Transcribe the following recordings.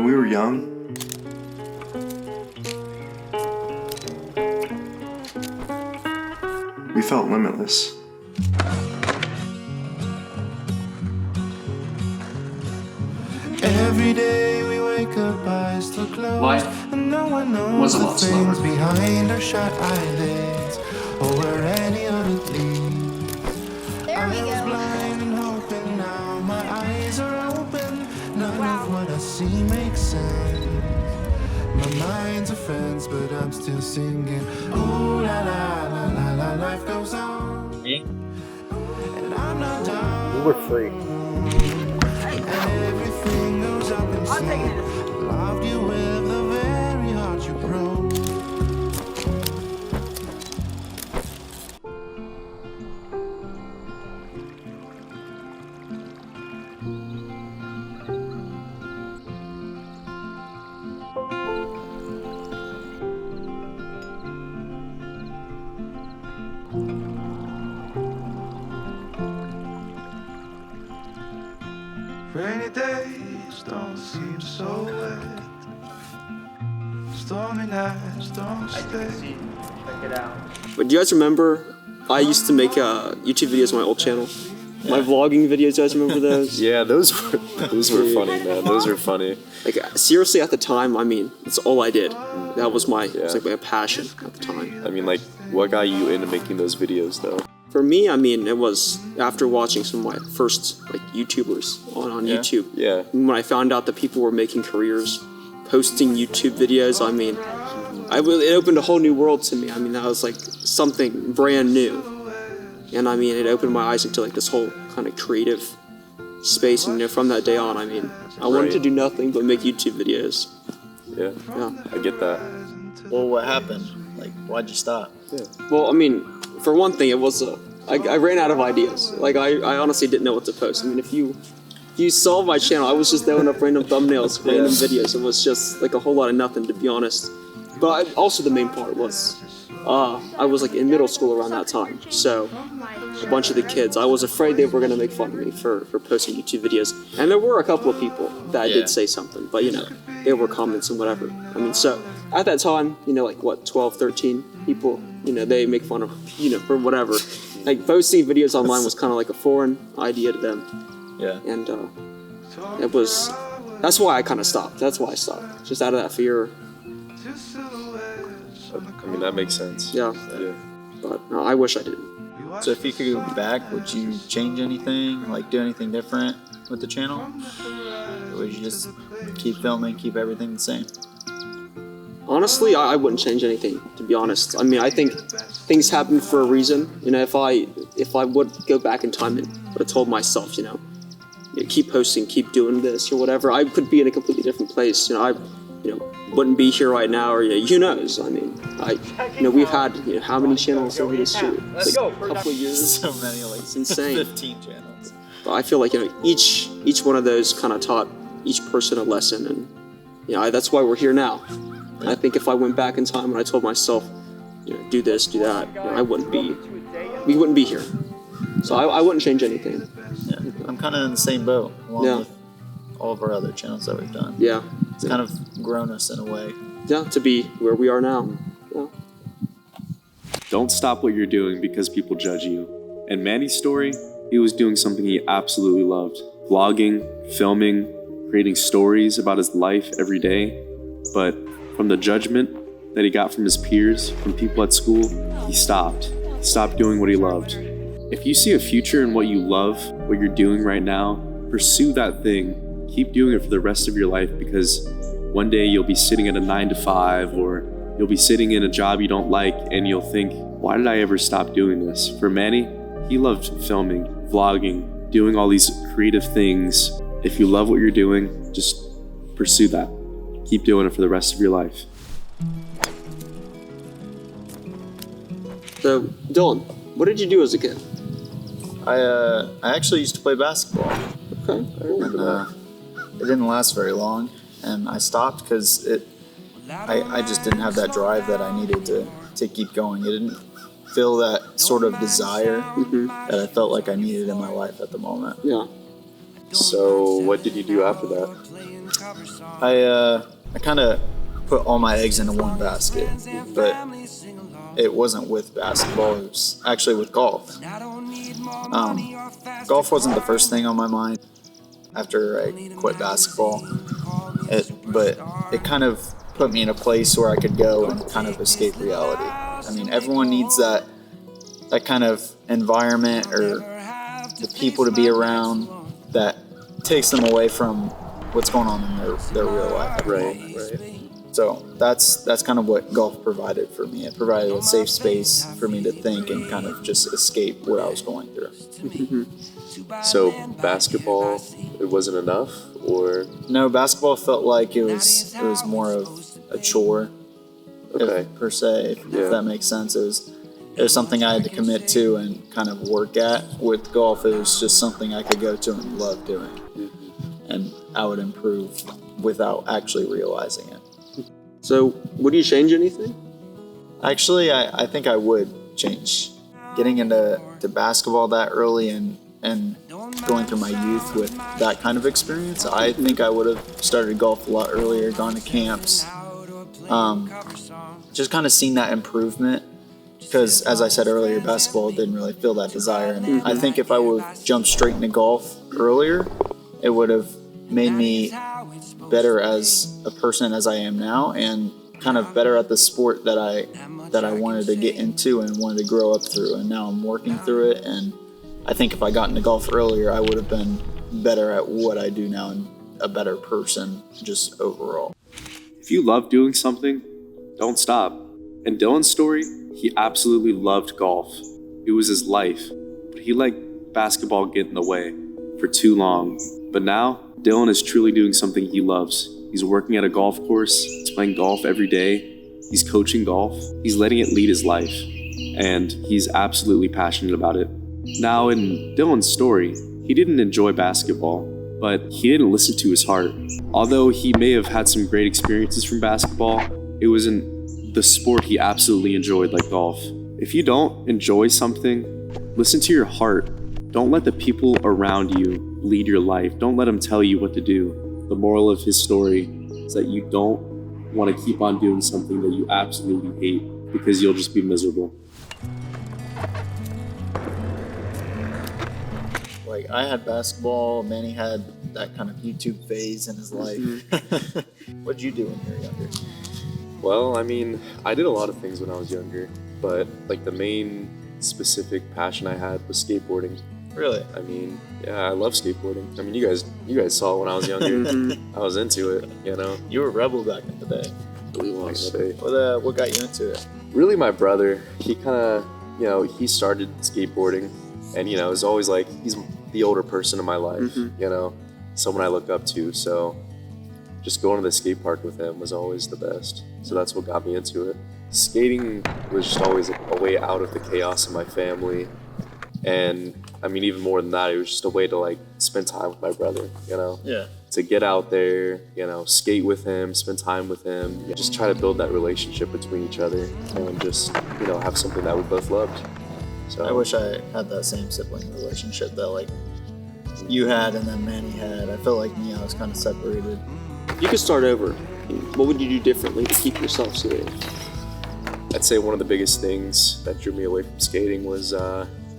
When we were young, we felt limitless. Every day we wake up, eyes still closed. Life And no one knows was a the lot things slower. behind our shut eyelids, or where any of it leads. There we I was go. blind and hoping, now my eyes are open. None of what I see makes sense. My mind's a fence, but I'm still singing. Ooh la la la la la, life goes on. Me? And I'm not done. We were free. Everything goes up in smoke. Loved you with the very heart you broke. Rainy days don't seem so wet. Stormy nights don't stay. But do you guys remember, I used to make YouTube videos on my old channel? My vlogging videos, you guys remember those? Yeah, those were funny, man. Those were funny. Like, seriously, at the time, I mean, that's all I did. That was my, it was like my passion at the time. I mean, like, what got you into making those videos, though? For me, I mean, it was after watching some of my first, like, YouTubers on Yeah? YouTube. Yeah. When I found out that people were making careers posting YouTube videos, I mean, it opened a whole new world to me. I mean, that was like something brand new. And I mean, it opened my eyes into like this whole kind of creative space. And from that day on, I mean, I wanted to do nothing but make YouTube videos. Yeah. Yeah. I get that. Well, what happened? Like, why'd you stop? Well, I mean, for one thing, it was I ran out of ideas. Like, I honestly didn't know what to post. I mean, if you saw my channel, I was just throwing up random thumbnails, random videos. It was just like a whole lot of nothing, to be honest. But also the main part was, I was like in middle school around that time. So a bunch of the kids, I was afraid they were gonna make fun of me for posting YouTube videos. And there were a couple of people that did say something, but you know, there were comments and whatever. I mean, so at that time, you know, like what, 12, 13 people, you know, they make fun of, you know, for whatever. Like posting videos online was kind of like a foreign idea to them. Yeah. And that's why I kind of stopped. That's why I stopped. Just out of that fear. I mean, that makes sense. Yeah. But no, I wish I didn't. So if you could go back, would you change anything? Like, do anything different with the channel? Or would you just keep filming, keep everything the same? Honestly, I wouldn't change anything, to be honest. I mean, I think things happen for a reason. You know, if I would go back in time and would have told myself, you know, keep posting, keep doing this or whatever, I could be in a completely different place. You know, I wouldn't be here right now, or you know, who knows? I mean, we've had how many channels over this year? Like a couple of years. So many, like It's insane. 15 channels. But I feel like each one of those kind of taught each person a lesson, and that's why we're here now. And I think if I went back in time and I told myself, do this, do that, we wouldn't be here. So I wouldn't change anything. Yeah, I'm kind of in the same boat, along with all of our other channels that we've done. Yeah. It's kind of grown us in a way. Yeah, to be where we are now. Yeah. Don't stop what you're doing because people judge you. And Manny's story, he was doing something he absolutely loved. Vlogging, filming, creating stories about his life every day. But from the judgment that he got from his peers, from people at school, he stopped. He stopped doing what he loved. If you see a future in what you love, what you're doing right now, pursue that thing. Keep doing it for the rest of your life, because one day you'll be sitting at a 9-to-5, or you'll be sitting in a job you don't like, and you'll think, why did I ever stop doing this? For Manny, he loved filming, vlogging, doing all these creative things. If you love what you're doing, just pursue that. Keep doing it for the rest of your life. So, Dylan, what did you do as a kid? I actually used to play basketball. Okay, I remember that. It didn't last very long, and I stopped because I just didn't have that drive that I needed to keep going. It didn't fill that sort of desire that I felt like I needed in my life at the moment. Yeah. So what did you do after that? I kind of put all my eggs into one basket, but it wasn't with basketball. It was actually with golf. Golf wasn't the first thing on my mind after I quit basketball, but it kind of put me in a place where I could go and kind of escape reality. I mean, everyone needs that kind of environment or the people to be around that takes them away from what's going on in their real life. Right. So that's kind of what golf provided for me. It provided a safe space for me to think and kind of just escape what I was going through. So basketball, it wasn't enough, or? No, basketball felt like it was more of a chore, Okay. per se, if that makes sense. It was something I had to commit to and kind of work at. With golf, it was just something I could go to and love doing, and I would improve without actually realizing it. So, would you change anything? Actually, I think I would change. Getting into basketball that early and going through my youth with that kind of experience, I think I would have started golf a lot earlier, gone to camps, just kind of seen that improvement. Because, as I said earlier, basketball didn't really feel that desire. And I think if I would have jumped straight into golf earlier, it would have made me better as a person as I am now, and kind of better at the sport that I wanted to get into and wanted to grow up through. And now I'm working through it, and I think if I got into golf earlier, I would have been better at what I do now and a better person just overall. If you love doing something, don't stop. In Dylan's story, he absolutely loved golf. It was his life, but he let basketball get in the way for too long. But now, Dylan is truly doing something he loves. He's working at a golf course, he's playing golf every day, he's coaching golf, he's letting it lead his life, and he's absolutely passionate about it. Now, in Dylan's story, he didn't enjoy basketball, but he didn't listen to his heart. Although he may have had some great experiences from basketball, it wasn't the sport he absolutely enjoyed like golf. If you don't enjoy something, listen to your heart. Don't let the people around you lead your life. Don't let them tell you what to do. The moral of his story is that you don't want to keep on doing something that you absolutely hate, because you'll just be miserable. Like, I had basketball, Manny had that kind of YouTube phase in his life. What'd you do when you were younger? Well, I mean, I did a lot of things when I was younger, but like the main specific passion I had was skateboarding. Really? I mean, yeah, I love skateboarding. I mean, you guys saw when I was younger. I was into it, you know. You were a rebel back in the day. What got you into it? Really, my brother. He kind of, he started skateboarding, and it was always like he's the older person in my life, someone I look up to. So just going to the skate park with him was always the best. So that's what got me into it. Skating was just always a way out of the chaos of my family. And I mean, even more than that, it was just a way to like spend time with my brother, Yeah. To get out there, skate with him, spend time with him, just try to build that relationship between each other and just, have something that we both loved. So I wish I had that same sibling relationship that like you had and then Manny had. I felt like I was kind of separated. If you could start over, what would you do differently to keep yourself safe? I'd say one of the biggest things that drew me away from skating was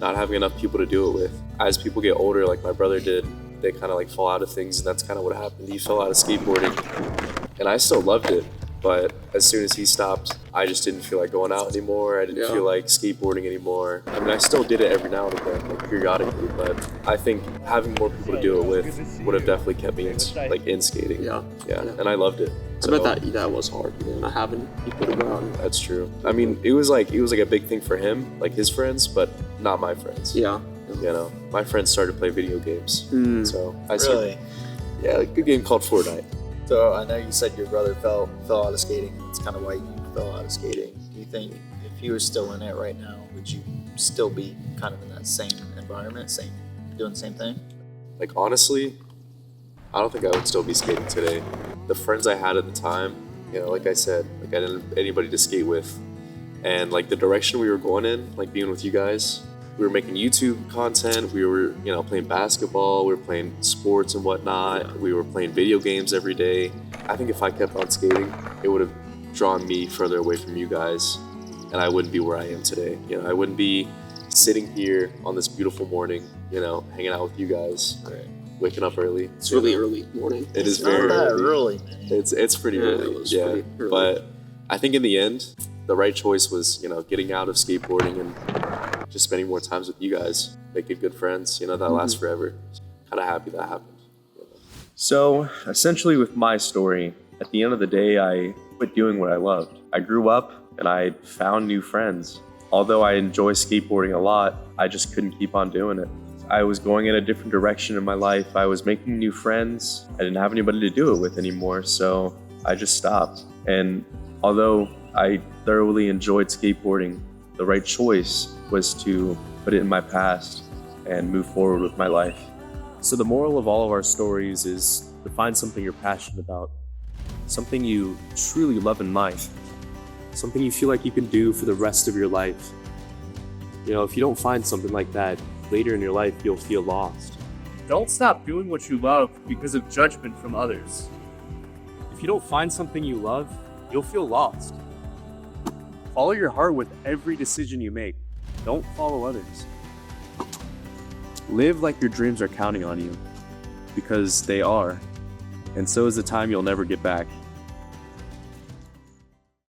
not having enough people to do it with. As people get older, like my brother did, they kind of like fall out of things, and that's kind of what happened. He fell out of skateboarding, and I still loved it, but as soon as he stopped, I just didn't feel like going out anymore. I didn't feel like skateboarding anymore. I mean, I still did it every now and again, like periodically, but I think having more people to do it with would have definitely kept me in skating. Yeah, and I loved it. I bet that was hard, not having people to go out and... That's true. I mean, it was like a big thing for him, like his friends, but not my friends. Yeah. My friends started to play video games. So I Really? Yeah, like a good game called Fortnite. So I know you said your brother fell out of skating. That's kind of why you fell out of skating. Do you think if you were still in it right now, would you still be kind of in that same environment, doing the same thing? Like honestly, I don't think I would still be skating today. The friends I had at the time, like I said, like I didn't have anybody to skate with, and like the direction we were going in, like being with you guys, we were making YouTube content. We were, playing basketball. We were playing sports and whatnot. We were playing video games every day. I think if I kept on skating, it would have drawn me further away from you guys, and I wouldn't be where I am today. I wouldn't be sitting here on this beautiful morning, hanging out with you guys, waking up early. It's really early morning. It is Not very that early. early, man. It's pretty early. it was Yeah, pretty early. but I think in the end, the right choice was, getting out of skateboarding and just spending more times with you guys, making good friends, that last forever. Kind of happy that happened. So, essentially, with my story, at the end of the day, I quit doing what I loved. I grew up and I found new friends. Although I enjoy skateboarding a lot, I just couldn't keep on doing it. I was going in a different direction in my life. I was making new friends. I didn't have anybody to do it with anymore, so I just stopped. And although I thoroughly enjoyed skateboarding, the right choice was to put it in my past and move forward with my life. So the moral of all of our stories is to find something you're passionate about, something you truly love in life, something you feel like you can do for the rest of your life. If you don't find something like that, later in your life, you'll feel lost. Don't stop doing what you love because of judgment from others. If you don't find something you love, you'll feel lost. Follow your heart with every decision you make. Don't follow others. Live like your dreams are counting on you, because they are, and so is the time you'll never get back.